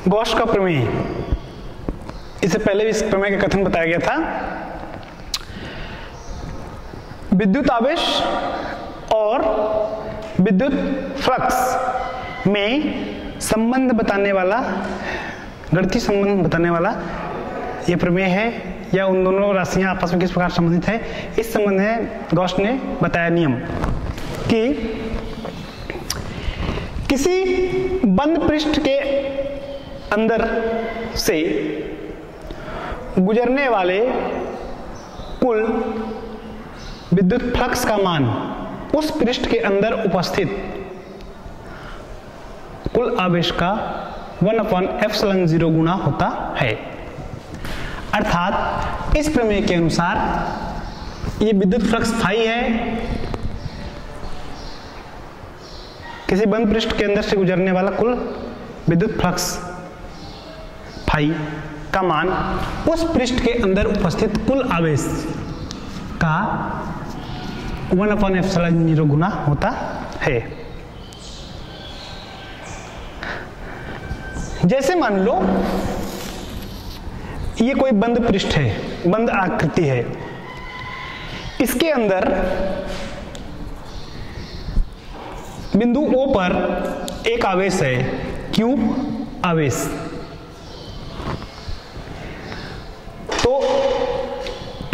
Gauss का प्रमेय, इससे पहले भी इस प्रमेय का कथन बताया गया था। विद्युत आवेश और विद्युत फ्लक्स में संबंध बताने वाला, गणितीय संबंध बताने वाला यह प्रमेय है, या उन दोनों राशियां आपस में किस प्रकार संबंधित है, इस संबंध में गॉस ने बताया नियम कि किसी बंद पृष्ठ के अंदर से गुजरने वाले कुल विद्युत फ्लक्स का मान उस पृष्ठ के अंदर उपस्थित कुल आवेश का 1/ε0 गुना होता है। अर्थात इस प्रमेय के अनुसार ये विद्युत फ्लक्स फाई है, किसी बंद पृष्ठ के अंदर से गुजरने वाला कुल विद्युत फ्लक्स फाई का मान उस पृष्ठ के अंदर उपस्थित कुल आवेश का 1/ε0 गुना होता है। जैसे मान लो ये कोई बंद पृष्ठ है, बंद आकृति है, इसके अंदर बिंदु O पर एक आवेश है, Q आवेश। तो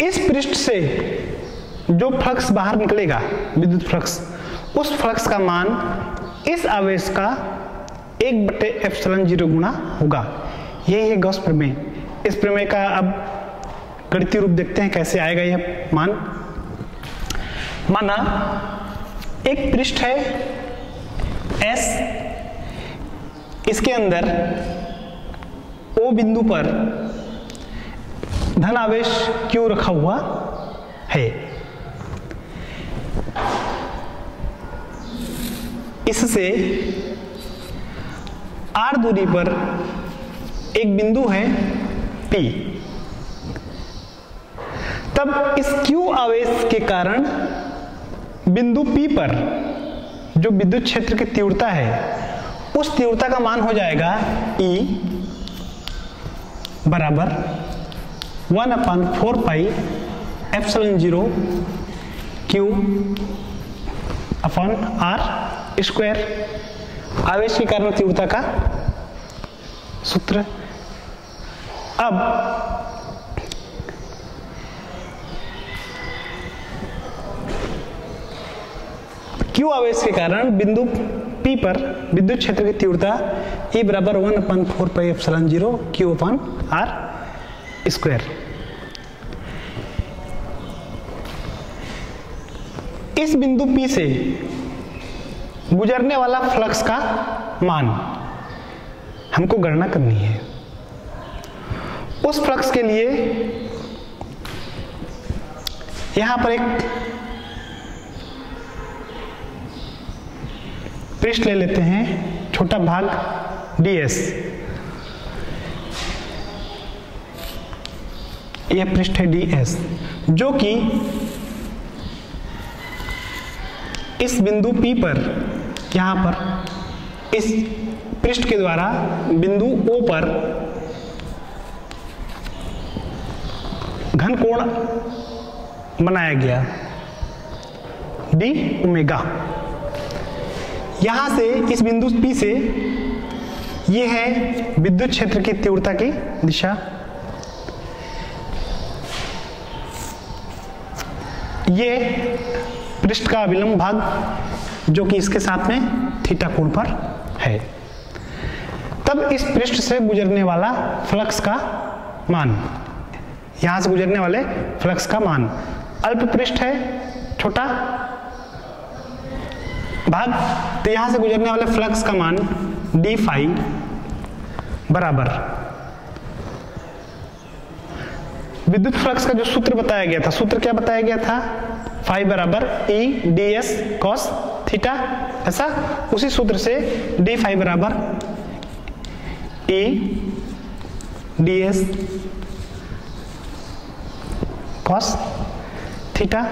इस पृष्ठ से जो फ्लक्स बाहर निकलेगा, विद्युत फ्लक्स, उस फ्लक्स का मान इस आवेश का 1/ε0 गुना होगा। यही है गॉस प्रमेय। इस प्रमेय का अब गणितीय रूप देखते हैं कैसे आएगा यह मान। माना एक पृष्ठ है S, इसके अंदर O बिंदु पर धन आवेश Q रखा हुआ है। इससे R दूरी पर एक बिंदु है P। तब इस Q आवेश के कारण बिंदु P पर जो विद्युत क्षेत्र की तीव्रता है, उस तीव्रता का मान हो जाएगा E बराबर 1/4πε0 Q अपॉन R स्क्वायर, आवेश के कारण तीव्रता का सूत्र। अब Q आवेश के कारण बिंदु P पर विद्युत क्षेत्र की तीव्रता E बराबर 1/4πε0 Q अपॉन R स्क्वायर। इस बिंदु P से गुजरने वाला फ्लक्स का मान हमको गणना करनी है। उस फ्लक्स के लिए यहां पर एक पृष्ठ ले लेते हैं, छोटा भाग ds। यह पृष्ठ है ds, जो कि इस बिंदु P पर, यहां पर इस पृष्ठ के द्वारा बिंदु O पर घन कोण बनाया गया d ओमेगा। यहां से इस बिंदु P से यह है विद्युत क्षेत्र की तीव्रता की दिशा। ये पृष्ठ का अविलंब भाग जो कि इसके साथ में थीटा कोण पर है। तब इस पृष्ठ से गुजरने वाला फ्लक्स का मान, यहां से गुजरने वाले फ्लक्स का मान, अल्प पृष्ठ है, छोटा भाग, तो यहां से गुजरने वाले फ्लक्स का मान d फाई बराबर विद्युत फ्लक्स का जो सूत्र बताया गया था, सूत्र क्या बताया गया था, फाई बराबर E ds cos थीटा, ऐसा उसी सूत्र से d फाई बराबर E ds cos थीटा,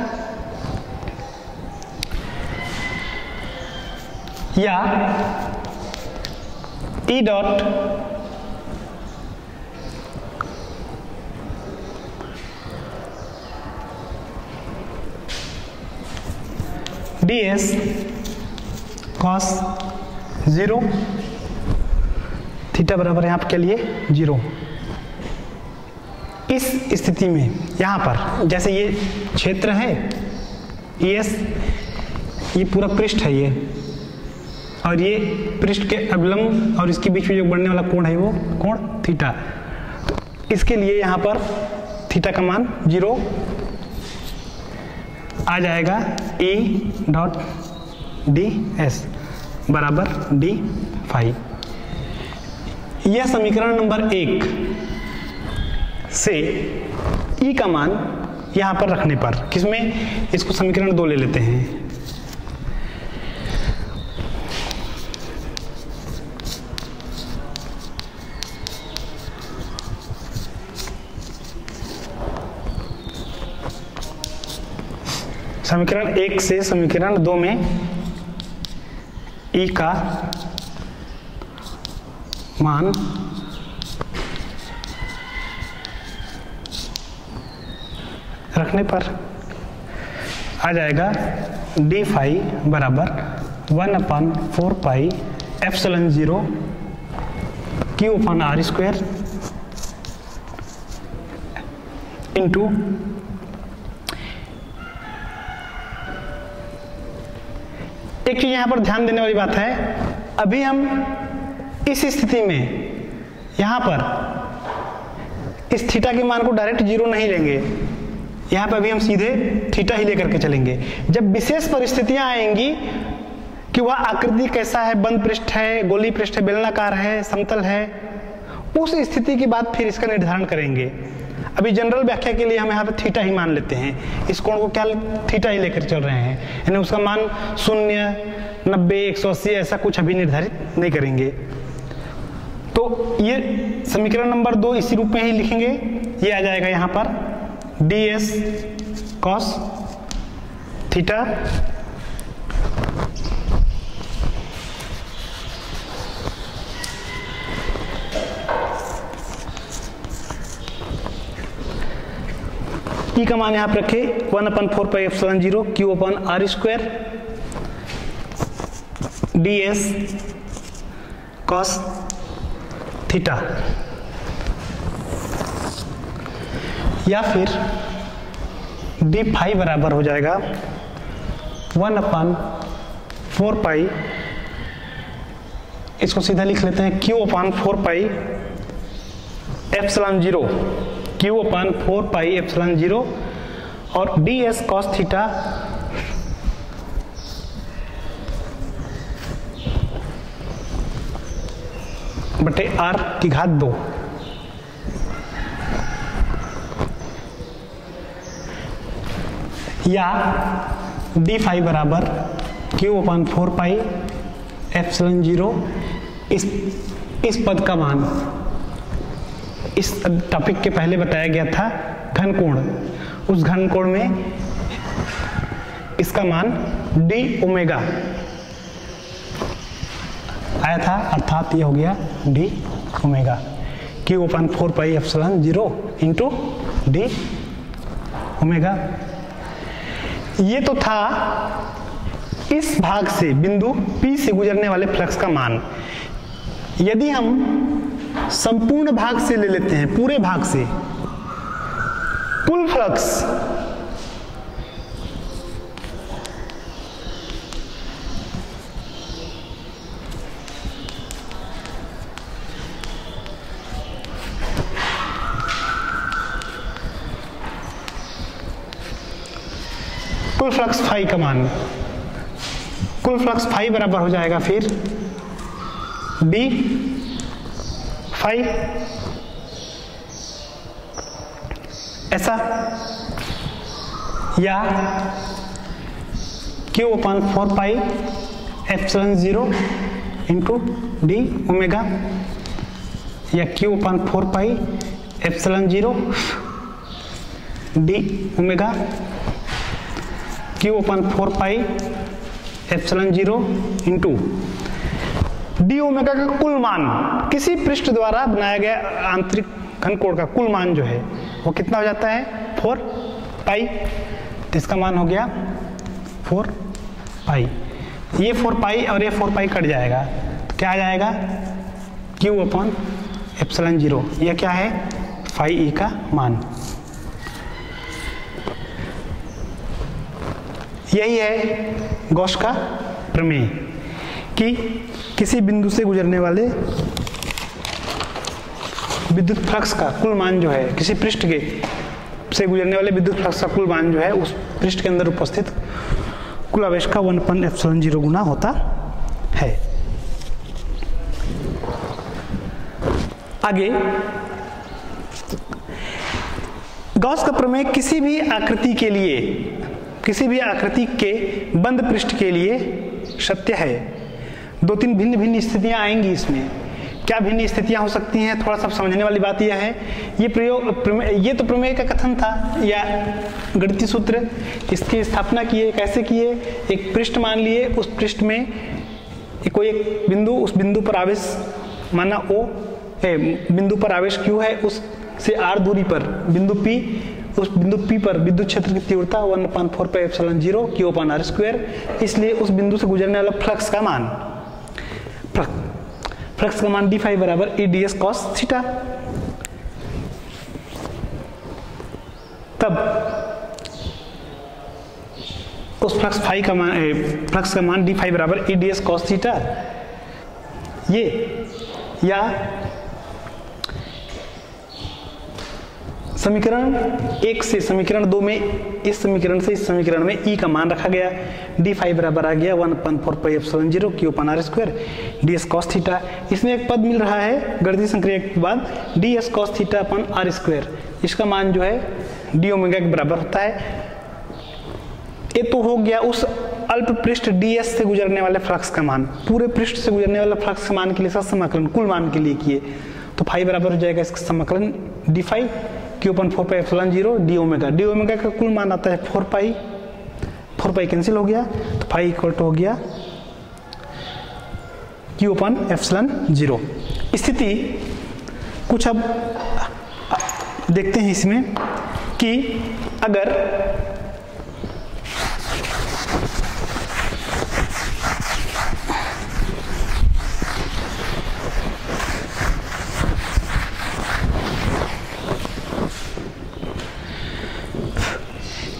या E dot ds cos 0 theta बराबर यहाँ पर क्या लिए 0। इस स्थिति में यहाँ पर जैसे ये क्षेत्र है ES, ये पूरा पृष्ठ है ये, और ये पृष्ठ के अवलंब और इसके बीच में जो बढ़ने वाला कोण है वो कोण थीटा। तो इसके लिए यहाँ पर थीटा का मान 0 आ जाएगा। E डॉट ds बराबर d फाई। यह समीकरण नंबर 1 से E का मान यहाँ पर रखने पर, किसमें, इसको समीकरण 2 ले लेते हैं। समीकरण 1 से समीकरण 2 में E का मान रखने पर आ जाएगा d फाई बराबर 1/4 पाई epsilon 0 q upon r square into एक चीज यहां पर ध्यान देने वाली बात है, अभी हम इस स्थिति में यहां पर इस थीटा के मान को डायरेक्ट 0 नहीं लेंगे, यहाँ पर अभी हम सीधे थीटा ही लेकर के चलेंगे। जब विशेष परिस्थितियां आएंगी कि वह आकृति कैसा है, बंद पृष्ठ है, गोली पृष्ठ है, बेलनाकार है, समतल है, उस स्थिति के बाद फिर इसका निर्धारण करेंगे। अभी जनरल व्याख्या के लिए हम यहाँ पे थीटा ही मान लेते हैं, इस कोण को क्या थीटा ही लेकर चल रहे हैं, यानी उसका मान 0, 90, 180 ऐसा कुछ अभी निर्धारित नहीं करेंगे। तो ये समीकरण नंबर 2 इसी रूप में ही लिखेंगे। ये आ जाएगा यहाँ पर ds cos थीटा E का मान यहाँ पर रखे 1/4 पाई epsilon 0 q upon r square ds cos theta, या फिर d फाई बराबर हो जाएगा 1/4 पाई, इसको सीधा लिख लेते हैं q अपॉन 4 पाई एप्सिलॉन 0 q अपॉन 4 पाई एप्सिलॉन 0 और ds cos थीटा बटे r की घात 2। या d फाई बराबर q अपॉन 4 पाई एप्सिलॉन 0, इस पद का मान इस टॉपिक के पहले बताया गया था घन कोण, उस घन कोण में इसका मान d ओमेगा आया था, अर्थात ये हो गया d ओमेगा q अपॉन 4 पाई एप्सिलॉन 0 इंटू d ओमेगा। ये तो था इस भाग से, बिंदु P से गुजरने वाले फ्लक्स का मान। यदि हम संपूर्ण भाग से ले लेते हैं, पूरे भाग से कुल फ्लक्स, कुल फ्लक्स फाई का मान, कुल फ्लक्स फाई बराबर हो जाएगा फिर d फाई, ऐसा, या q अपॉन 4 पाई एप्सिलॉन 0 इंटू d ओमेगा, या q अपॉन 4 पाई epsilon 0 d omega, q upon 4 पाई एप्सिलॉन 0 इंटू डी ओमेगा का कुल मान, किसी पृष्ठ द्वारा बनाया गया आंतरिक घन कोण का कुल मान जो है वो कितना हो जाता है 4 पाई, तो इसका मान हो गया 4 पाई, ये 4 पाई और ये 4 पाई कट जाएगा, तो क्या आ जाएगा Q अपॉन एप्सिलॉन 0। यह क्या है फाई ई का मान। यही है गॉस का प्रमेय कि किसी बिंदु से गुजरने वाले विद्युत फ्लक्स का कुल मान जो है, किसी पृष्ठ के से गुजरने वाले विद्युत फ्लक्स का कुल मान जो है उस पृष्ठ के अंदर उपस्थित कुल आवेश का 1/ε0 गुना होता है। आगे गॉस का प्रमेय किसी भी आकृति के लिए, किसी भी आकृति के बंद पृष्ठ के लिए सत्य है। 2-3 भिन्न भिन्न स्थितियां आएंगी इसमें। क्या भिन्न स्थितियां हो सकती हैं, थोड़ा सा समझने वाली बात यह है, ये तो प्रमेय का कथन था या गणितीय सूत्र, इसकी स्थापना किए, कैसे किए, एक पृष्ठ मान लिए, उस पृष्ठ में कोई एक बिंदु, उस बिंदु पर आवेश माना O है, बिंदु पर आवेश Q है, उस से r दूरी पर बिंदु P, उस बिंदु P पर विद्युत क्षेत्र की तीव्रता 1/4πε0 Q/r², इसलिए उस बिंदु से गुजरने वाला फ्लक्स का मान, फ्लक्स का मान d∅ बराबर EdS cos थीटा। तब उस फ्लक्स का मान d∅ बराबर EdS cos थीटा, ये या समीकरण 1 से समीकरण 2 में, इस समीकरण से इस समीकरण में E का मान रखा गया, d∅ बराबर आ गया 1/4πε0 Q/r² ds cos थीटा। इसमें एक पद मिल रहा है गणितीय संक्रिया के बाद ds cos थीटा अपन r², इसका मान जो है d ओमेगा के बराबर होता है। ये तो हो गया उस अल्प पृष्ठ ds से गुजरने वाले फ्लक्स का मान। पूरे पृष्ठ से गुजरने वाले फ्लक्स के मान के लिए समाकलन कुल मान के लिए किए, तो फाई बराबर हो जाएगा इसका समाकलन d∅ Q/4πε0 d ओमेगा का कुल मान आता है 4 पाई कैंसिल हो गया, तो फाई इक्वल टू हो गया Q/ε0। स्थिति कुछ अब देखते हैं इसमें कि अगर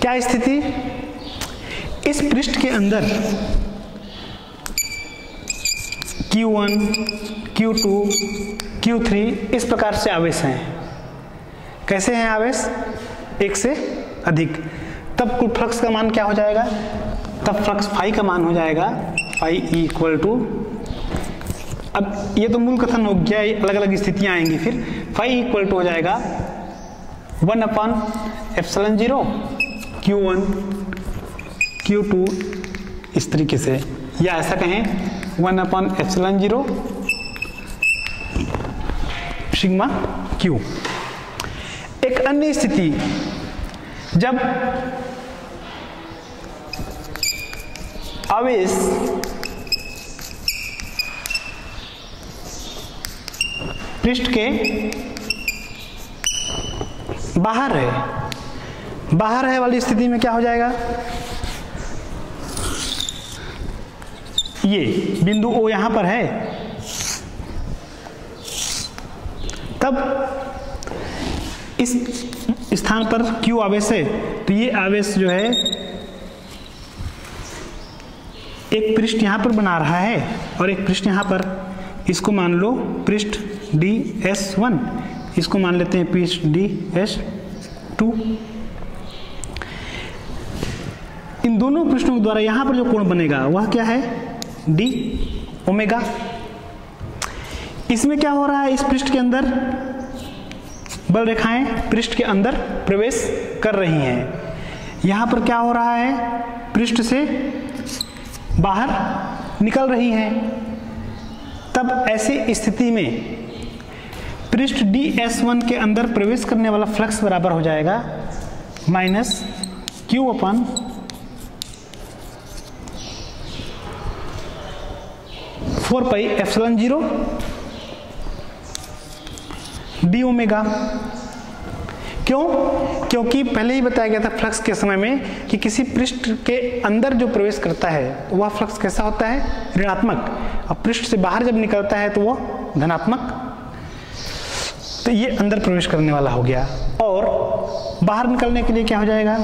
क्या स्थिति, इस पृष्ठ के अंदर Q1, Q2, Q3 इस प्रकार से आवेश हैं। कैसे हैं आवेश? एक से अधिक। तब कुल फ्लक्स का मान क्या हो जाएगा? तब फ्लक्स फाई का मान हो जाएगा फाई इक्वल टू, अब ये तो मूल कथन हो गया, अलग अलग स्थितियां आएंगी फिर। फाई इक्वल टू हो जाएगा 1/ε0 Q1 Q2 इस तरीके से, या ऐसा कहें 1/ε0 सिग्मा Q। एक अन्य स्थिति, जब आवेश पृष्ठ के बाहर है वाली स्थिति में क्या हो जाएगा, ये बिंदु O यहां पर है, तब इस स्थान पर Q आवेश है, तो ये आवेश जो है एक पृष्ठ यहां पर बना रहा है और एक पृष्ठ यहां पर, इसको मान लो पृष्ठ DS1, इसको मान लेते हैं पृष्ठ DS2। इन दोनों पृष्ठों के द्वारा यहां पर जो कोण बनेगा वह क्या है, d ओमेगा। इसमें क्या हो रहा है, इस पृष्ठ के अंदर बल रेखाएं पृष्ठ के अंदर प्रवेश कर रही हैं। यहां पर क्या हो रहा है, पृष्ठ से बाहर निकल रही हैं। तब ऐसी स्थिति में पृष्ठ DS1 के अंदर प्रवेश करने वाला फ्लक्स बराबर हो जाएगा -Q/4πε0 d ओमेगा। क्यों? क्योंकि पहले ही बताया गया था फ्लक्स के समय में कि किसी पृष्ठ के अंदर जो प्रवेश करता है तो वह फ्लक्स कैसा होता है? ऋणात्मक। और पृष्ठ से बाहर जब निकलता है तो वह धनात्मक। तो ये अंदर प्रवेश करने वाला हो गया। और बाहर निकलने के लिए क्या हो जाएगा?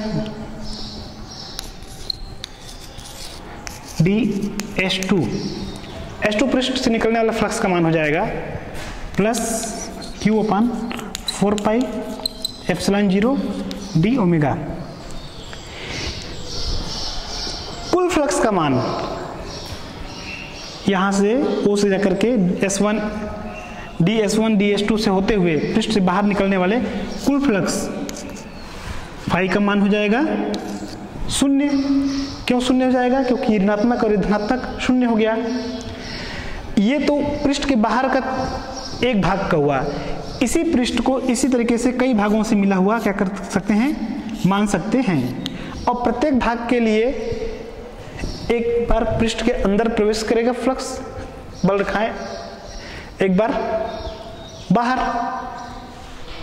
dS2 S2 पृष्ठ से निकलने वाला फ्लक्स का मान हो जाएगा प्लस Q/4πε0 d ओमेगा। कुल फ्लक्स का मान यहां से O से जाकर के S1 dS2 से होते हुए पृष्ठ से बाहर निकलने वाले कुल फ्लक्स फाई का मान हो जाएगा 0। क्यों 0 हो जाएगा? क्योंकि ऋणात्मक और धनात्मक 0 हो गया। ये तो पृष्ठ के बाहर का एक भाग का हुआ। इसी पृष्ठ को इसी तरीके से कई भागों से मिला हुआ क्या कर सकते हैं? मान सकते हैं। और प्रत्येक भाग के लिए एक बार पृष्ठ के अंदर प्रवेश करेगा फ्लक्स, बल रेखाएं, एक बार बाहर।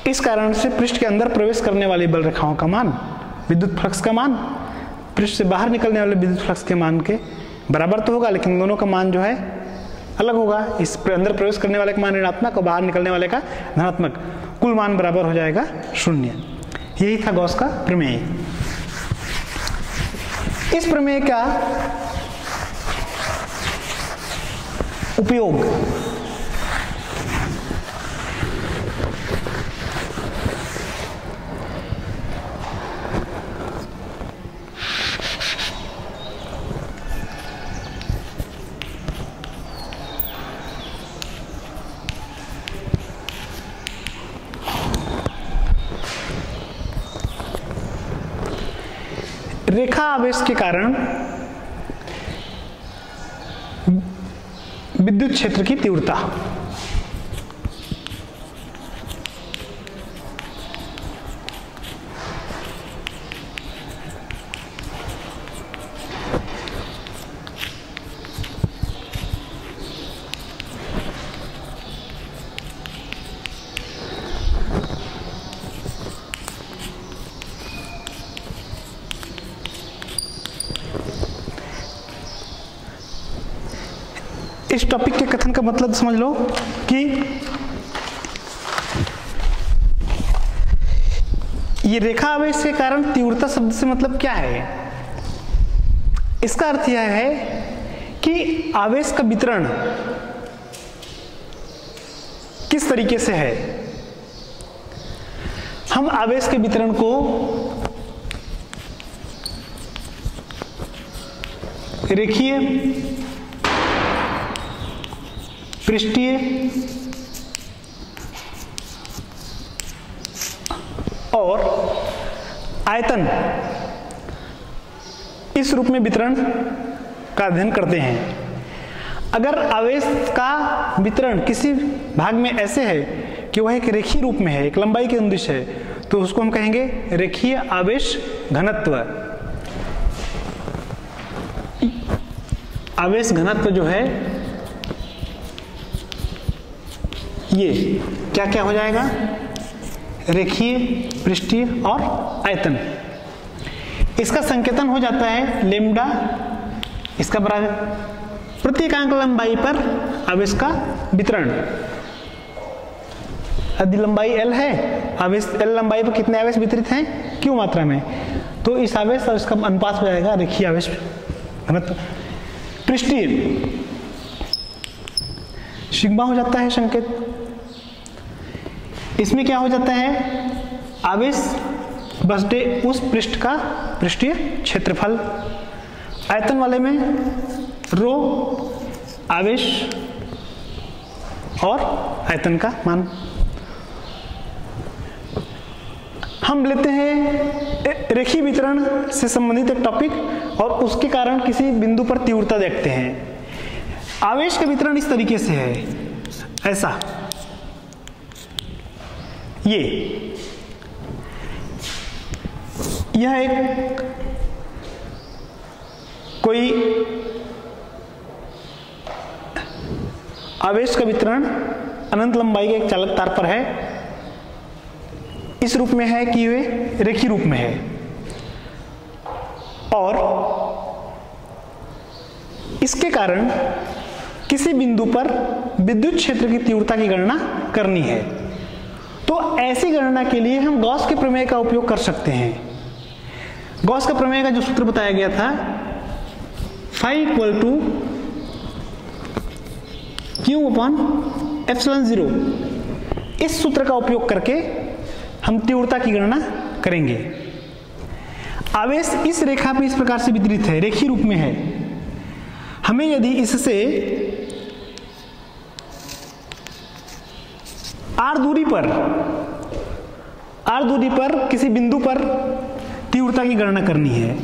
इस कारण से पृष्ठ के अंदर प्रवेश करने वाली बल रेखाओं का मान, विद्युत फ्लक्स का मान पृष्ठ से बाहर निकलने वाले विद्युत फ्लक्स के मान के बराबर तो होगा, लेकिन दोनों का मान जो है अलग होगा। इस अंदर प्रवेश करने वाले का मान ऋणात्मक और बाहर निकलने वाले का धनात्मक। कुल मान बराबर हो जाएगा 0। यही था गॉस का प्रमेय। इस प्रमेय का उपयोग रेखा आवेश के कारण विद्युत क्षेत्र की तीव्रता। इस टॉपिक के कथन का मतलब समझ लो कि ये रेखा आवेश के कारण तीव्रता शब्द से मतलब क्या है? इसका अर्थ यह है कि आवेश का वितरण किस तरीके से है। हम आवेश के वितरण को रेखीय, पृष्ठीय और आयतन इस रूप में वितरण का अध्ययन करते हैं। अगर आवेश का वितरण किसी भाग में ऐसे है कि वह एक रेखीय रूप में है, एक लंबाई के अनुदिश है, तो उसको हम कहेंगे रेखीय आवेश घनत्व। आवेश घनत्व जो है ये क्या क्या हो जाएगा? रेखीय, पृष्ठीय और आयतन। इसका संकेतन हो जाता है लेम्डा। इसका बराबर प्रति एकांक लंबाई पर आवेश का वितरण। यदि लंबाई L है, आवेश L लंबाई पर कितने आवेश वितरित हैं? Q मात्रा में। तो इस आवेश और इसका अनुपात हो जाएगा रेखीय आवेश घनत्व। पृष्ठीय सिग्मा हो जाता है संकेत। इसमें क्या हो जाता है? आवेश बसते उस पृष्ठ का पृष्ठीय क्षेत्रफल। आयतन वाले में रो आवेश और आयतन का मान। हम लेते हैं रेखीय वितरण से संबंधित एक टॉपिक और उसके कारण किसी बिंदु पर तीव्रता देखते हैं। आवेश का वितरण इस तरीके से है, ऐसा। यह एक कोई आवेश का वितरण अनंत लंबाई के एक चालक तार पर है। इस रूप में है कि वे रेखीय रूप में है, और इसके कारण किसी बिंदु पर विद्युत क्षेत्र की तीव्रता की गणना करनी है। तो ऐसी गणना के लिए हम गॉस के प्रमेय का उपयोग कर सकते हैं। गॉस का प्रमेय का जो सूत्र बताया गया था, phi equal to Q upon epsilon 0, इस सूत्र का उपयोग करके हम तीव्रता की गणना करेंगे। आवेश इस रेखा पर इस प्रकार से वितरित है, रेखीय रूप में है। हमें यदि इससे r दूरी पर किसी बिंदु पर तीव्रता की गणना करनी है,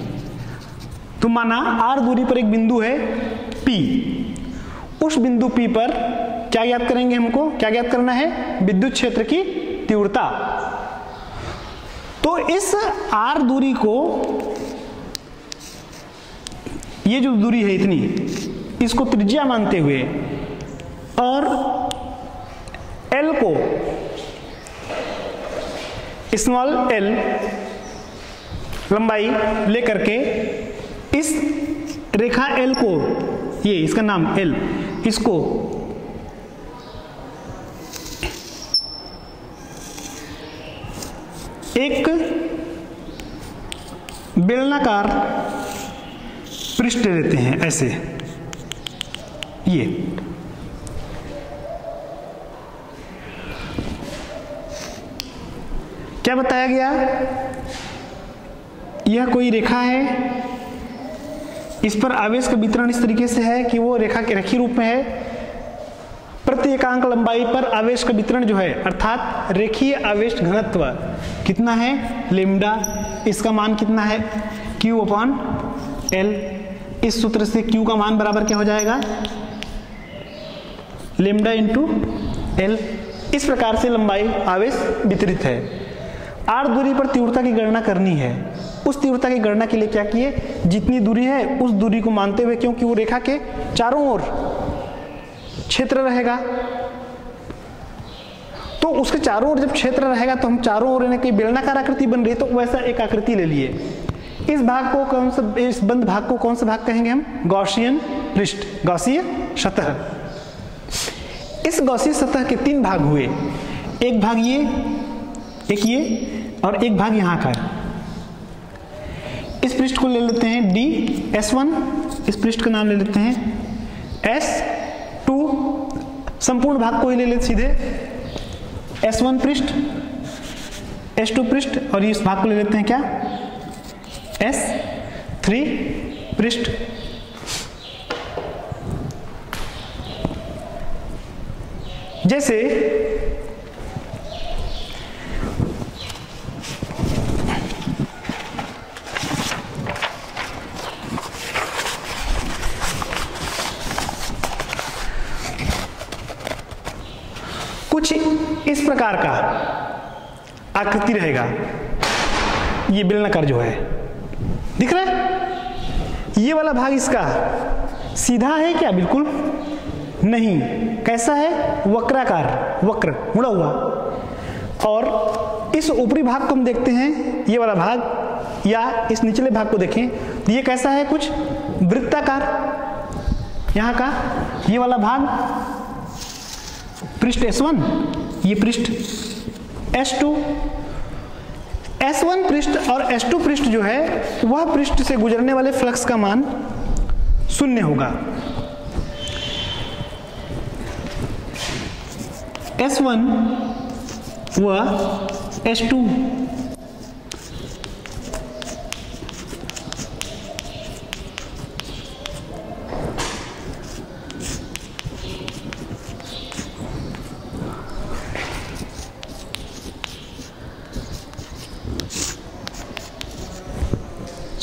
तो माना r दूरी पर एक बिंदु है P, उस बिंदु P पर क्या ज्ञात करेंगे, हमको क्या ज्ञात करना है, विद्युत क्षेत्र की तीव्रता। तो इस r दूरी को, ये जो दूरी है इतनी, इसको त्रिज्या मानते हुए और L को स्मॉल l लंबाई लेकर के इस रेखा L को, ये इसका नाम L, इसको एक बेलनाकार पृष्ठ देते हैं, ऐसे। ये क्या बताया गया, यह कोई रेखा है, इस पर आवेश का वितरण इस तरीके से है कि वो रेखा के रेखीय रूप में है। प्रति एकांक लंबाई पर आवेश का वितरण जो है, अर्थात रेखीय आवेश घनत्व कितना है, लेम्डा, इसका मान कितना है, Q अपॉन L। इस सूत्र से Q का मान बराबर क्या हो जाएगा, लेम्डा इंटू L। इस प्रकार से लंबाई आवेश वितरित है। r दूरी पर तीव्रता की गणना करनी है। उस तीव्रता की गणना के लिए क्या किए, जितनी दूरी है उस दूरी को मानते हुए, क्योंकि वो रेखा के चारों ओर क्षेत्र रहेगा, तो उसके चारों ओर जब क्षेत्र रहेगा तो हम चारों ओर की बेलनाकार आकृति बन रही है, तो वैसा एक आकृति ले लिए। इस भाग को कौन सा, इस बंद भाग को कौन सा भाग कहेंगे हम, गॉसियन पृष्ठ, गॉसीय सतह। इस गॉसीय सतह के 3 भाग हुए, एक भाग ये, एक ये, और एक भाग यहां का। इस पृष्ठ को ले लेते हैं D S1, इस पृष्ठ का नाम ले लेते हैं S2, संपूर्ण भाग को ही ले लेते सीधे S1 पृष्ठ, S2 पृष्ठ, और इस भाग को ले लेते हैं क्या, S3 पृष्ठ। जैसे कुछ इस प्रकार का आकृति रहेगा, ये बेलनाकार जो है, दिख रहा है, ये वाला भाग इसका सीधा है क्या, बिल्कुल नहीं, कैसा है, वक्राकार, वक्र, मुड़ा हुआ। और इस ऊपरी भाग को हम देखते हैं, ये वाला भाग, या इस निचले भाग को देखें, ये कैसा है, कुछ वृत्ताकार। यहाँ का ये वाला भाग पृष्ठ S1, ये पृष्ठ S2। S1 पृष्ठ और S2 पृष्ठ जो है, वह पृष्ठ से गुजरने वाले फ्लक्स का मान 0 होगा। S1 व S2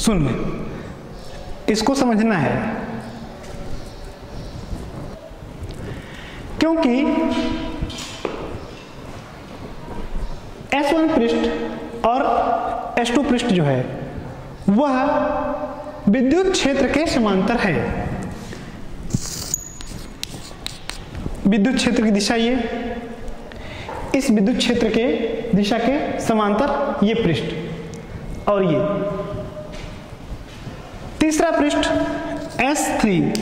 0, इसको समझना है, क्योंकि S1 पृष्ठ और S2 पृष्ठ जो है वह विद्युत क्षेत्र के समांतर है। विद्युत क्षेत्र की दिशा इस विद्युत क्षेत्र के दिशा के समांतर ये पृष्ठ और ये तीसरा पृष्ठ S3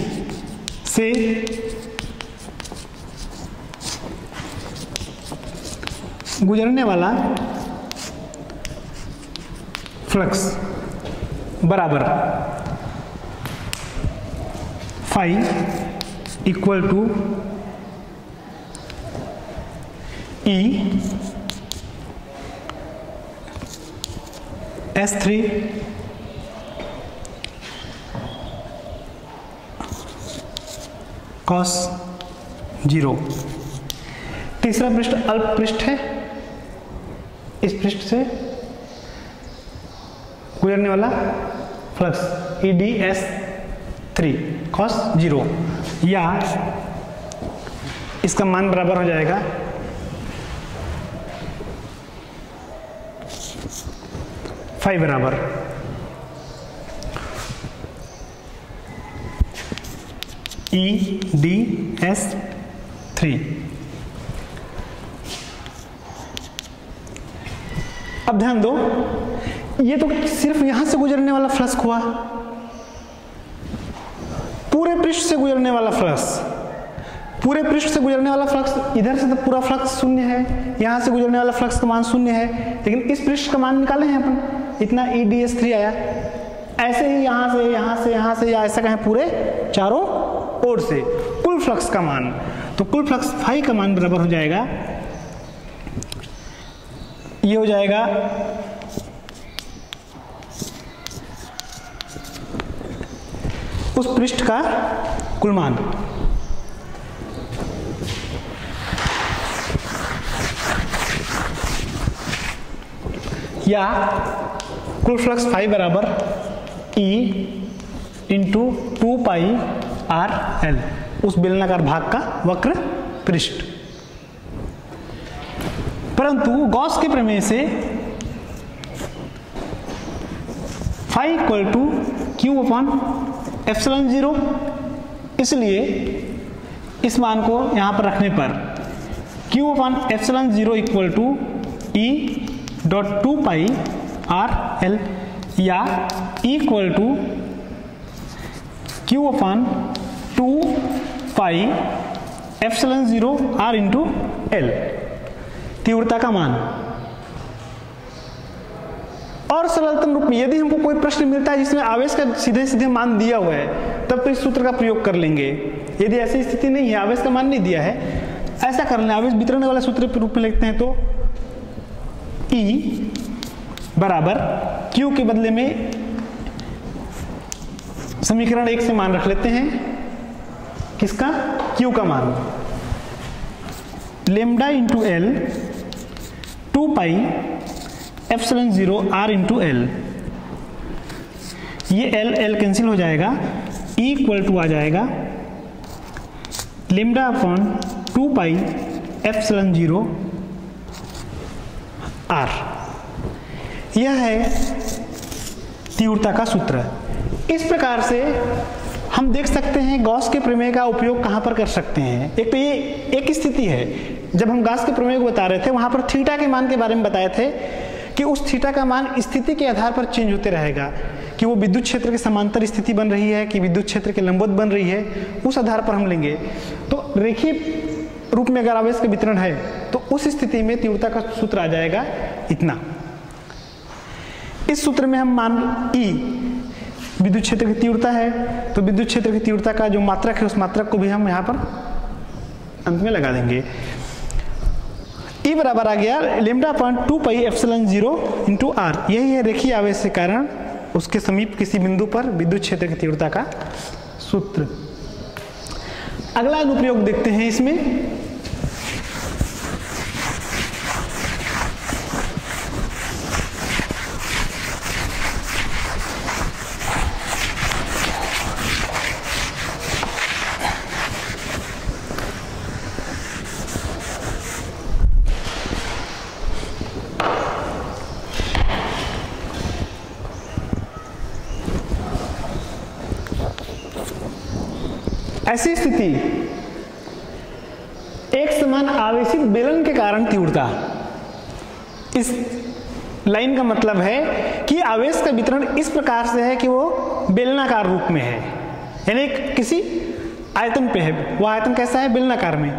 से गुजरने वाला फ्लक्स बराबर phi equal to E S3 cos 0। तीसरा पृष्ठ अल्प पृष्ठ है, इस पृष्ठ से गुजरने वाला फ्लक्स EDS3 cos 0, या इसका मान बराबर हो जाएगा फाई बराबर EDS3। अब ध्यान दो, ये तो सिर्फ यहां से गुजरने वाला फ्लक्स हुआ, पूरे पृष्ठ से गुजरने वाला फ्लक्स, पूरे पृष्ठ से गुजरने वाला फ्लक्स, इधर से तो पूरा फ्लक्स शून्य है, यहां से गुजरने वाला फ्लक्स का मान शून्य है, लेकिन इस पृष्ठ का मान निकाले हैं अपन, इतना EDS3 आया। ऐसे ही यहां से यहां से यहां से या ऐसा कहें पूरे चारों ओर से कुल फ्लक्स का मान, तो कुल फ्लक्स फाई का मान बराबर हो जाएगा, ये हो जाएगा उस पृष्ठ का कुल मान, या कुल फ्लक्स फाई बराबर E इंटू 2πRL, उस बेलनाकार भाग का वक्र पृष्ठ। परंतु गॉस के प्रमेय से फाई इक्वल टू Q/ε0, इसलिए इस मान को यहां पर रखने पर Q/ε0 इक्वल टू E.2πRL या equal to Q/2πε0R into L, तीव्रता का मान। और सरलतम रूप में यदि हमको कोई प्रश्न मिलता है जिसमें आवेश का सीधे सीधे मान दिया हुआ है, तब तो इस सूत्र का प्रयोग कर लेंगे। यदि ऐसी स्थिति नहीं है, आवेश का मान नहीं दिया है, ऐसा कर लें, आवेश वितरण वाला सूत्र के रूप में लिखते हैं तो E बराबर Q के बदले में समीकरण 1 से मान रख लेते हैं, किसका? Q का मान, lambda into L 2πε0R into L, ये L कैंसिल हो जाएगा, E इक्वल टू आ जाएगा लेमडा अपॉन 2πε0R। यह है तीव्रता का सूत्र। इस प्रकार से हम देख सकते हैं गॉस के प्रमेय का उपयोग कहां पर कर सकते हैं। एक तो ये एक स्थिति है, जब हम गॉस के प्रमेय को बता रहे थे वहां पर थीटा के मान के बारे में बताए थे कि उस थीटा का मान स्थिति के आधार पर चेंज होते रहेगा, कि वो विद्युत क्षेत्र के समांतर स्थिति बन रही है कि विद्युत क्षेत्र के लंबवत बन रही है, उस आधार पर हम लेंगे। तो रेखीय रूप में अगर आवेश का वितरण है तो उस स्थिति में तीव्रता का सूत्र आ जाएगा इतना। इस सूत्र में हम मान E विद्युत क्षेत्र की तीव्रता है, तो विद्युत क्षेत्र की तीव्रता का जो मात्रक है उस मात्रक को भी हम यहाँ पर अंत में लगा देंगे। E बराबर आ गया लेमडा अपॉन 2πε0 इंटू R। यही है रेखीय आवेश के कारण उसके समीप किसी बिंदु पर विद्युत क्षेत्र की तीव्रता का सूत्र। अगला अनुप्रयोग देखते हैं इसमें। ऐसी स्थिति एक समान आवेशित बेलन के कारण तीव्रता। इस लाइन का मतलब है कि आवेश का वितरण इस प्रकार से है कि वो बेलनाकार रूप में है, यानी किसी आयतन पे है। वो आयतन कैसा है? बेलनाकार में।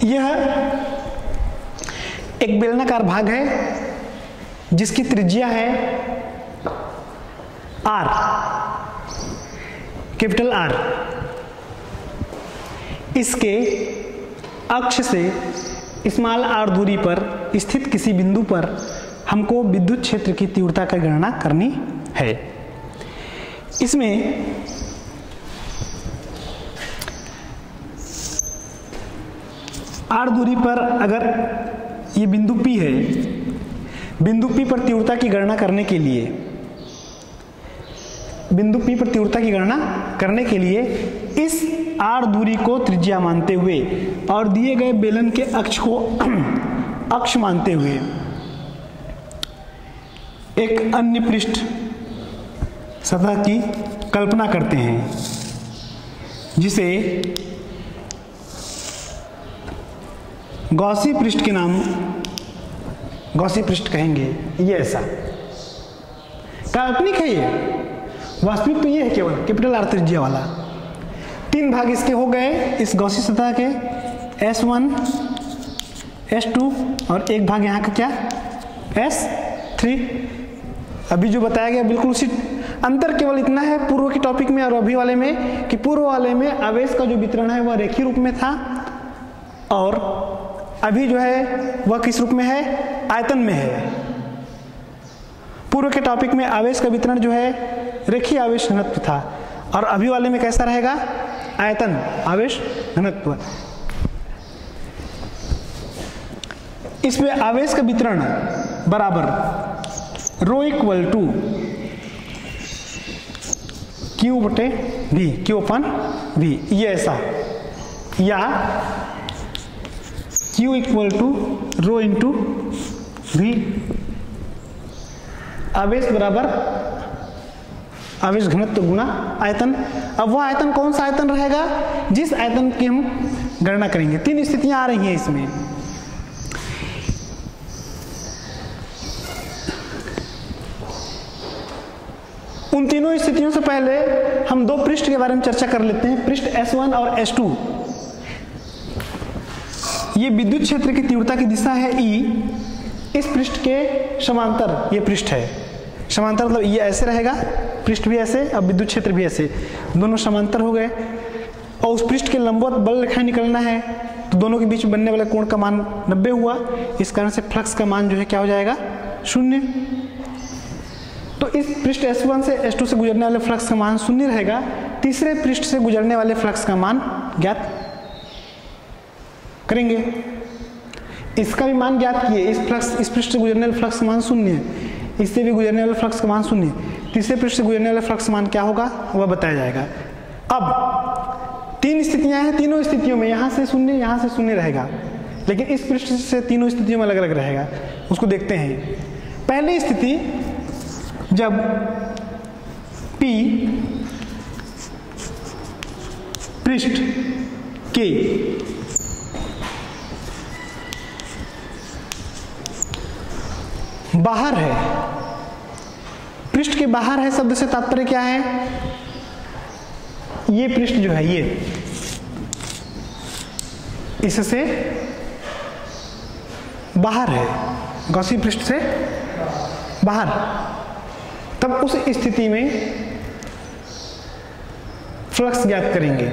यह एक बेलनाकार भाग है जिसकी त्रिज्या है R, कैपिटल R। इसके अक्ष से स्मॉल r दूरी पर स्थित किसी बिंदु पर हमको विद्युत क्षेत्र की तीव्रता की गणना करनी है। इसमें r दूरी पर अगर ये बिंदु P है, बिंदु P पर तीव्रता की गणना करने के लिए, बिंदु P पर तीव्रता की गणना करने के लिए इस r दूरी को त्रिज्या मानते हुए और दिए गए बेलन के अक्ष को अक्ष मानते हुए एक अन्य पृष्ठ सतह की कल्पना करते हैं, जिसे गॉसी पृष्ठ के नाम गॉसी पृष्ठ कहेंगे। ये ऐसा काल्पनिक है, ये वास्तविक तो ये है केवल कैपिटल R त्रिज्या वाला। 3 भाग इसके हो गए इस गॉसी सतह के, S1, S2 और एक भाग यहाँ का क्या, S3। अभी जो बताया गया बिल्कुल उसी, अंतर केवल इतना है पूर्व के टॉपिक में और अभी वाले में कि पूर्व वाले में आवेश का जो वितरण है वह रेखीय रूप में था और अभी जो है वह किस रूप में है, आयतन में है। पूर्व के टॉपिक में आवेश का वितरण जो है रेखीय आवेश घनत्व था और अभी वाले में कैसा रहेगा, आयतन आवेश घनत्व। इसमें आवेश का वितरण बराबर रो इक्वल टू Q बटे V, Q अपन V, ये ऐसा, या Q equal to rho into V, आवेश बराबर आवेश घनत्व गुना आयतन। अब वह आयतन कौन सा आयतन रहेगा, जिस आयतन की हम गणना करेंगे। 3 स्थितियां आ रही हैं इसमें। उन तीनों स्थितियों से पहले हम 2 पृष्ठ के बारे में चर्चा कर लेते हैं, पृष्ठ S1 और S2। ये विद्युत क्षेत्र की तीव्रता की दिशा है E, इस पृष्ठ के समांतर ये पृष्ठ है। समांतर मतलब ये ऐसे रहेगा, पृष्ठ भी ऐसे, अब विद्युत क्षेत्र भी ऐसे, दोनों समांतर हो गए। और उस पृष्ठ के लंबवत बल रेखा निकलना है तो दोनों के बीच बनने वाले कोण का मान 90 हुआ। इस कारण से फ्लक्स का मान जो है क्या हो जाएगा, 0। तो इस पृष्ठ S1 से S2 से गुजरने वाले फ्लक्स का मान 0 रहेगा। तीसरे पृष्ठ से गुजरने वाले फ्लक्स का मान ज्ञात करेंगे। इसका भी मान ज्ञात किए, इस पृष्ठ से गुजरने वाले फ्लक्स का मान 0 है, इससे भी गुजरने वाले फ्लक्स का मान 0 है। तीसरे पृष्ठ से गुजरने वाले फ्लक्स का मान क्या होगा वह बताया जाएगा। अब 3 स्थितियां हैं, तीनों स्थितियों में यहाँ से 0 यहाँ से 0 रहेगा, लेकिन इस पृष्ठ से तीनों स्थितियों में अलग अलग रहेगा। उसको देखते हैं। पहली स्थिति जब P पृष्ठ के बाहर है, पृष्ठ के बाहर है शब्द से तात्पर्य क्या है, ये पृष्ठ जो है ये इससे बाहर है, गॉसी पृष्ठ से बाहर, तब उस स्थिति में फ्लक्स ज्ञात करेंगे।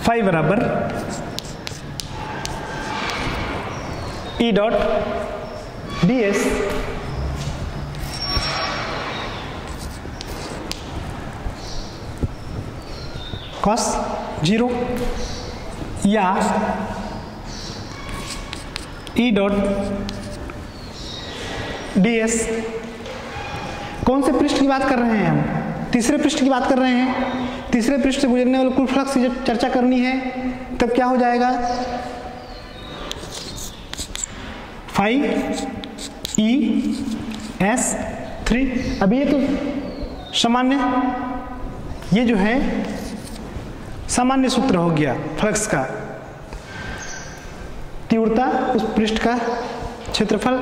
फाई बराबर E dot D S cos 0 या ई डॉट डी एस। कौन से पृष्ठ की बात कर रहे हैं हम? तीसरे पृष्ठ की बात कर रहे हैं। तीसरे पृष्ठ से गुजरने वाले कुल फ्लक्स की जब चर्चा करनी है तब क्या हो जाएगा? Phi E S 3। अभी ये तो सामान्य, ये जो है सामान्य सूत्र हो गया फ्लक्स का। तीव्रता उस पृष्ठ का क्षेत्रफल।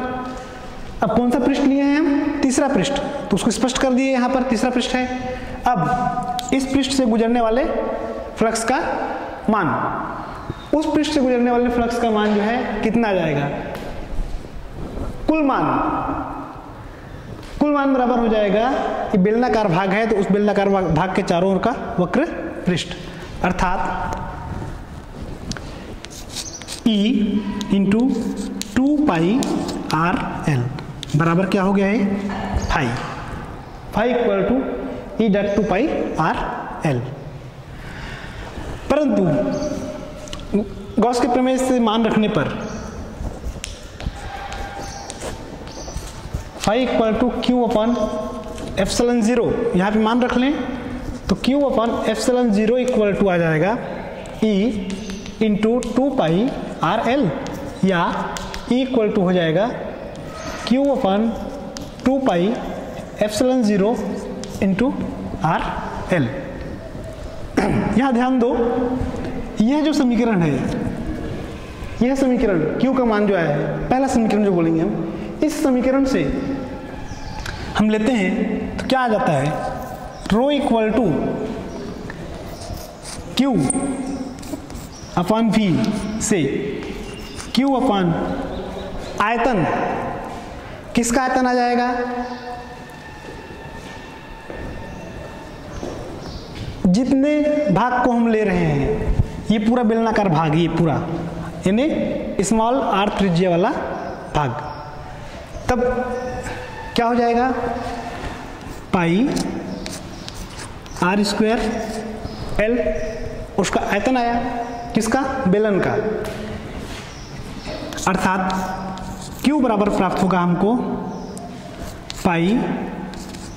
अब कौन सा पृष्ठ लिए हैं हम? तीसरा पृष्ठ, तो उसको स्पष्ट कर दिए, यहां पर तीसरा पृष्ठ है। अब इस पृष्ठ से गुजरने वाले फ्लक्स का मान, उस पृष्ठ से गुजरने वाले फ्लक्स का मान जो है कितना आ जाएगा? कुल मान बराबर हो जाएगा कि बेलनाकार भाग है तो उस बेलनाकार भाग के चारों ओर का वक्र पृष्ठ, अर्थात E इंटू 2 पाई RL बराबर क्या हो गया है? Phi equal to E dot 2 pi RL। परंतु गॉस के प्रमेय से मान रखने पर phi equal to Q upon epsilon 0 यहाँ पे मान रख लें तो Q upon epsilon 0 equal to आ जाएगा E इंटू 2 पाई RL, या E इक्वल टू हो जाएगा Q upon 2 pi epsilon 0 into RL। यहाँ ध्यान दो, यह जो समीकरण है, यह समीकरण Q का मान जो आया है, पहला समीकरण जो बोलेंगे हम, इस समीकरण से हम लेते हैं तो क्या आ जाता है? Rho equal to Q upon V से Q अपॉन आयतन, किसका आयतन आ जाएगा? जितने भाग को हम ले रहे हैं, ये पूरा बेलनाकार भाग, ये पूरा यानी स्मॉल r त्रिज्या वाला भाग, तब क्या हो जाएगा? पाई R स्क्वायर L, उसका आयतन आया, किसका? बेलन का। अर्थात Q बराबर प्राप्त होगा हमको पाई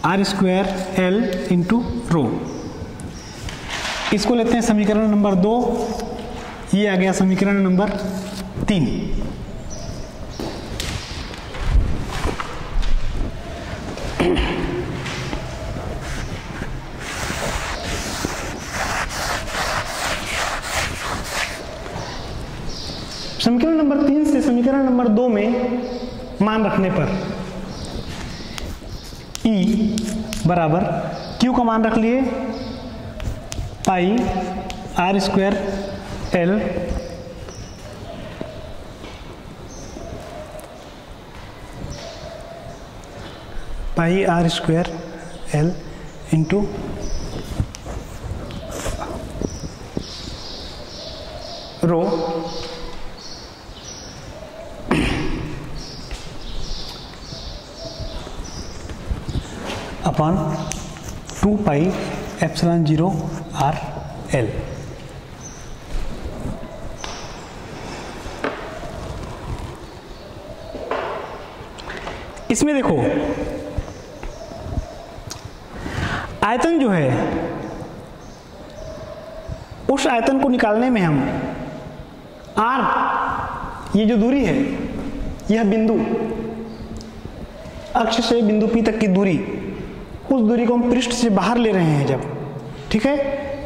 R square L into rho. इसको लेते हैं समीकरण नंबर 2, ये आ गया समीकरण नंबर 3। समीकरण नंबर 3 से समीकरण नंबर 2 में मान रखने पर E बराबर Q का मान रख लिए पाई R स्क्वायर L पाई R square L into rho upon 2 pi epsilon 0 RL। इसमें देखो आयतन जो है, उस आयतन को निकालने में हम R, ये जो दूरी है, यह बिंदु अक्ष से बिंदु P तक की दूरी, उस दूरी को हम पृष्ठ से बाहर ले रहे हैं जब, ठीक है,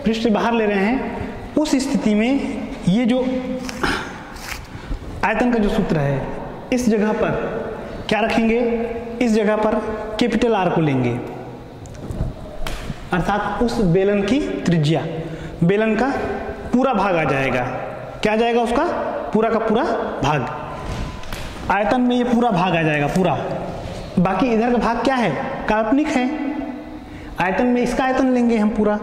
पृष्ठ से बाहर ले रहे हैं, उस स्थिति में ये जो आयतन का जो सूत्र है, इस जगह पर क्या रखेंगे? इस जगह पर कैपिटल R को लेंगे, अर्थात उस बेलन की त्रिज्या, बेलन का पूरा भाग आ जाएगा। क्या आ जाएगा? उसका पूरा का पूरा भाग। आयतन में ये पूरा भाग आ जाएगा, पूरा। बाकी इधर का भाग क्या है? काल्पनिक है। आयतन में इसका आयतन लेंगे हम पूरा।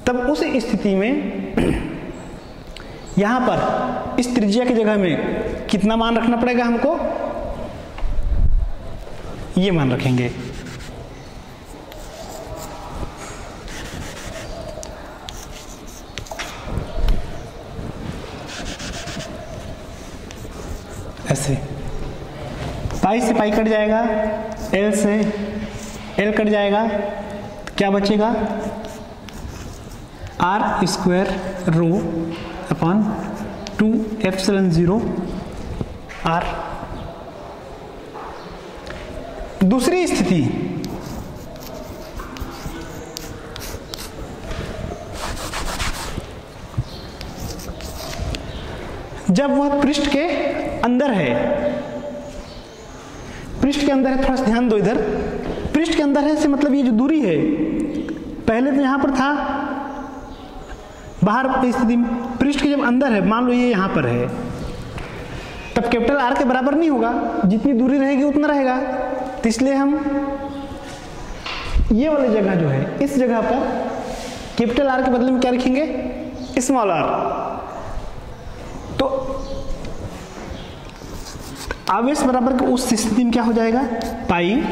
तब उस स्थिति में यहां पर इस त्रिज्या की जगह में कितना मान रखना पड़ेगा हमको, ये मान रखेंगे। ऐसे पाई से पाई कट जाएगा, एल से एल कट जाएगा, क्या बचेगा, R square rho upon 2 epsilon 0 R. दूसरी स्थिति, जब वह पृष्ठ के अंदर है, पृष्ठ के अंदर है, थोड़ा सा ध्यान दो इधर, पृष्ठ के अंदर है से मतलब ये जो दूरी है, पहले तो यहां पर था, बाहर की स्थिति में पृष्ठ के जब अंदर है, मान लो ये यहां पर है, तब कैपिटल आर के बराबर नहीं होगा, जितनी दूरी रहेगी उतना रहेगा। तो इसलिए हम ये वाली जगह जो है, इस जगह पर कैपिटल आर के बदले में क्या लिखेंगे, स्मॉल आर। तो आवेश बराबर के उस स्थिति में क्या हो जाएगा, pi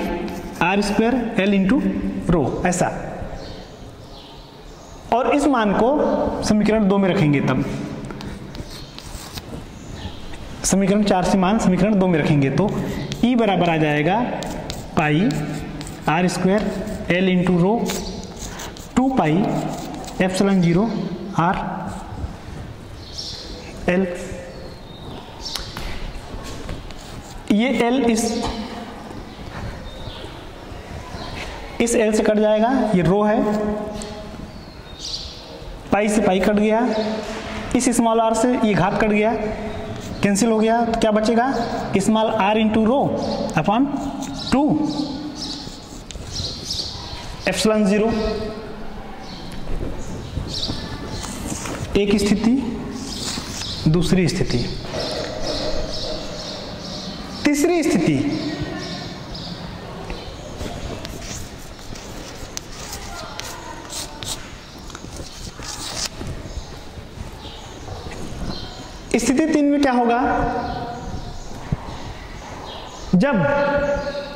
R square L into rho, ऐसा। और इस मान को समीकरण 2 में रखेंगे, तब समीकरण 4 से मान समीकरण 2 में रखेंगे तो E बराबर आ जाएगा pi R square L into rho 2 pi epsilon 0 R L. ये एल इस एल से कट जाएगा, ये रो है, पाई से पाई कट गया, इस स्मॉल आर से ये घात कट गया, कैंसिल हो गया, तो क्या बचेगा, small R into rho upon 2 epsilon 0। एक स्थिति, दूसरी स्थिति। तीसरी स्थिति, स्थिति 3 में क्या होगा, जब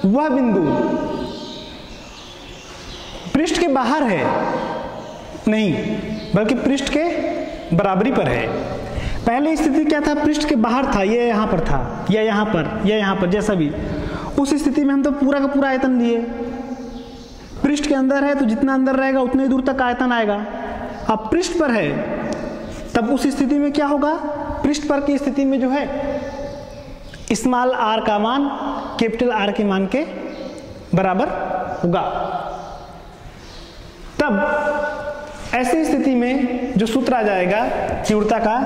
वह बिंदु पृष्ठ के बाहर है, नहीं बल्कि पृष्ठ के बराबरी पर है। पहले स्थिति क्या था, पृष्ठ के बाहर था, ये यहां पर था, या यहां पर, या यहां पर, जैसा भी। उस स्थिति में हम तो पूरा का पूरा आयतन लिए, पृष्ठ के अंदर है तो जितना अंदर रहेगा उतनी दूर तक आयतन आएगा। अब पृष्ठ पर है, तब उस स्थिति में क्या होगा, पृष्ठ पर की स्थिति में जो है स्मॉल आर का मान कैपिटल आर के मान के बराबर होगा। तब ऐसी स्थिति में जो सूत्र आ जाएगा तीव्रता का,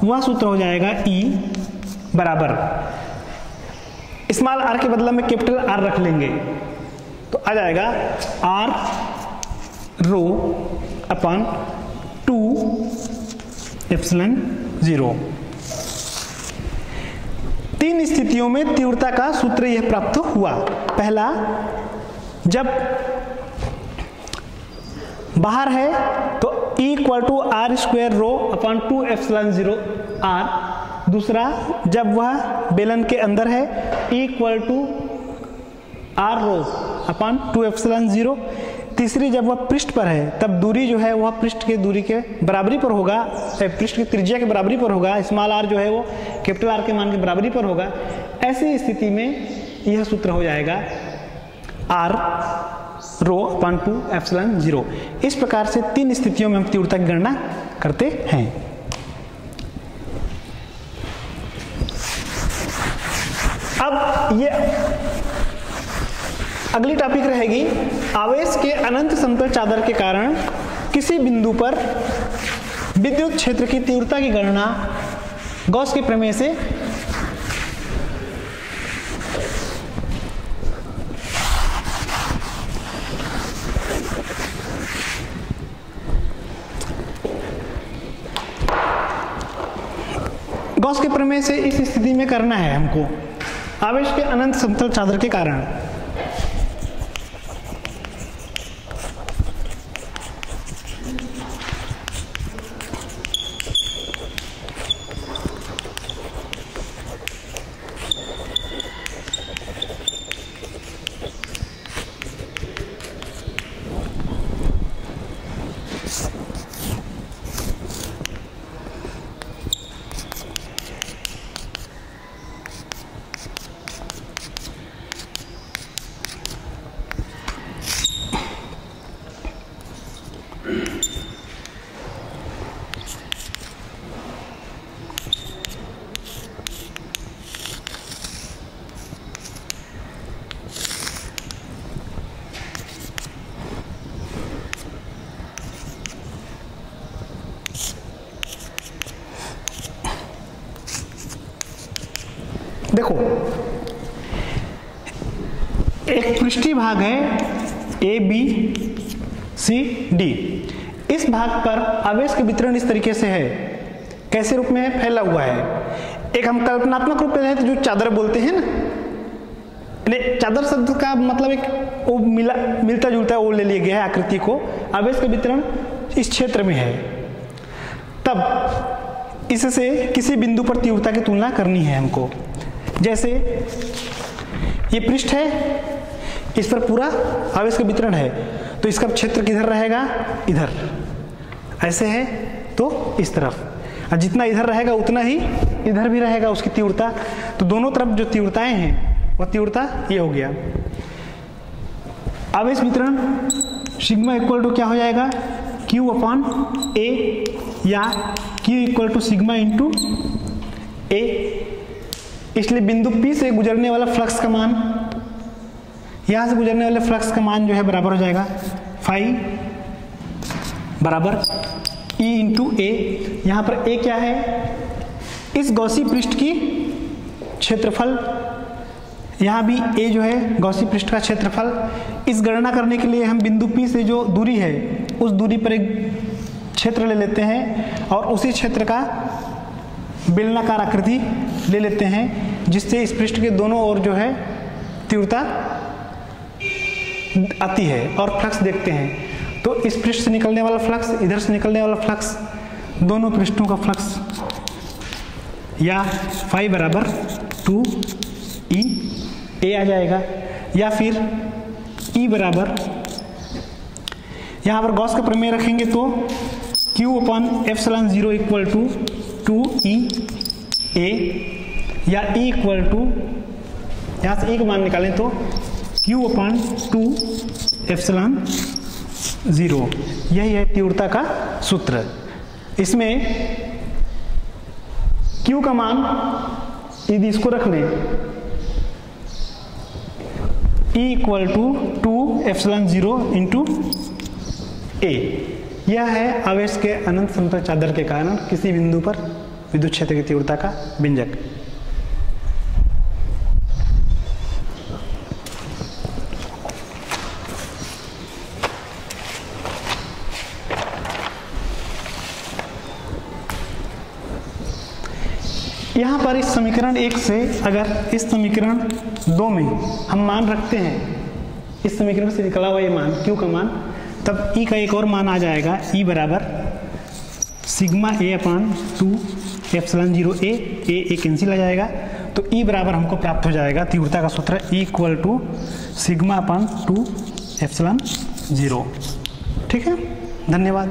वह सूत्र हो जाएगा E बराबर, स्मॉल आर के बदले में कैपिटल आर रख लेंगे तो आ जाएगा आर रो अपॉन 2 एप्सिलॉन 0। 3 स्थितियों में तीव्रता का सूत्र यह प्राप्त हुआ। पहला, जब बाहर है तो E equal to R square rho upon 2 epsilon 0 R. दूसरा, जब वह बेलन के अंदर है, E equal to R rho upon 2 epsilon 0। तीसरी, जब वह पृष्ठ पर है तब दूरी जो है वह पृष्ठ के दूरी के बराबरी पर होगा, पृष्ठ की त्रिज्या के बराबरी पर होगा, स्मॉल आर जो है वो कैपिटल आर के मान के बराबरी पर होगा। ऐसी स्थिति में यह सूत्र हो जाएगा आर रो अपॉन 2 एप्सिलॉन 0। इस प्रकार से 3 स्थितियों में हम तीव्रता की गणना करते हैं। अब ये अगली टॉपिक रहेगी, आवेश के अनंत समतल चादर के कारण किसी बिंदु पर विद्युत क्षेत्र की तीव्रता की गणना गॉस के प्रमेय से। गॉस के प्रमेय से इस स्थिति में करना है हमको, आवेश के अनंत समतल चादर के कारण। देखो एक पृष्ठीय भाग है ए बी सी डी। इस भाग पर आवेश का वितरण इस तरीके से है, कैसे रूप में फैला हुआ है। एक हम कल्पनात्मक रूप में लें तो जो चादर बोलते हैं ना, चादर शब्द का मतलब एक वो मिलता जुलता वो ले लिया गया है आकृति को। आवेश का वितरण इस क्षेत्र में है, तब इससे किसी बिंदु पर तीव्रता की तुलना करनी है हमको। जैसे ये पृष्ठ है, इस पर पूरा आवेश का वितरण है, तो इसका क्षेत्र किधर रहेगा, इधर। ऐसे है तो इस तरफ, और जितना इधर रहेगा उतना ही इधर भी रहेगा उसकी तीव्रता। तो दोनों तरफ जो तीव्रताएं हैं वह तीव्रता ये हो गया। आवेश वितरण सिग्मा इक्वल टू क्या हो जाएगा, Q अपॉन A, या Q equal to sigma into A। इसलिए बिंदु P से गुजरने वाला फ्लक्स का मान, यहां से गुजरने वाले फ्लक्स का मान जो है बराबर हो जाएगा फाई बराबर E इंटू A। यहाँ पर A क्या है, इस गॉसी पृष्ठ की क्षेत्रफल, यहाँ भी A जो है गॉसी पृष्ठ का क्षेत्रफल। इस गणना करने के लिए हम बिंदु P से जो दूरी है उस दूरी पर एक क्षेत्र ले लेते हैं और उसी क्षेत्र का बेलनाकार आकृति ले लेते हैं, जिससे इस पृष्ठ के दोनों ओर जो है तीव्रता आती है और फ्लक्स देखते हैं। तो इस पृष्ठ से निकलने वाला फ्लक्स, इधर से निकलने वाला फ्लक्स, दोनों पृष्ठों का फ्लक्स, या फाई बराबर 2E आ जाएगा, या फिर E बराबर, यहाँ पर गॉस का प्रमेय रखेंगे तो Q upon epsilon 0 equal to 2EA, या E इक्वल टू, यहाँ से E का मान निकालें तो Q अपॉन 2 एप्सिलॉन 0। यही है तीव्रता का सूत्र। इसमें Q का मान यदि इसको रख लें, E equal to 2 epsilon 0 into A। यह है आवेश के अनंत समतल चादर के कारण किसी बिंदु पर विद्युत क्षेत्र की तीव्रता का व्यंजक। यहाँ पर इस समीकरण 1 से अगर इस समीकरण 2 में हम मान रखते हैं, इस समीकरण से निकला हुआ ये मान Q का मान, तब E का एक और मान आ जाएगा, E बराबर sigma A upon 2 epsilon 0 A cancel आ जाएगा। तो E बराबर हमको प्राप्त हो जाएगा तीव्रता का सूत्र E equal to sigma upon 2 epsilon 0। ठीक है, धन्यवाद।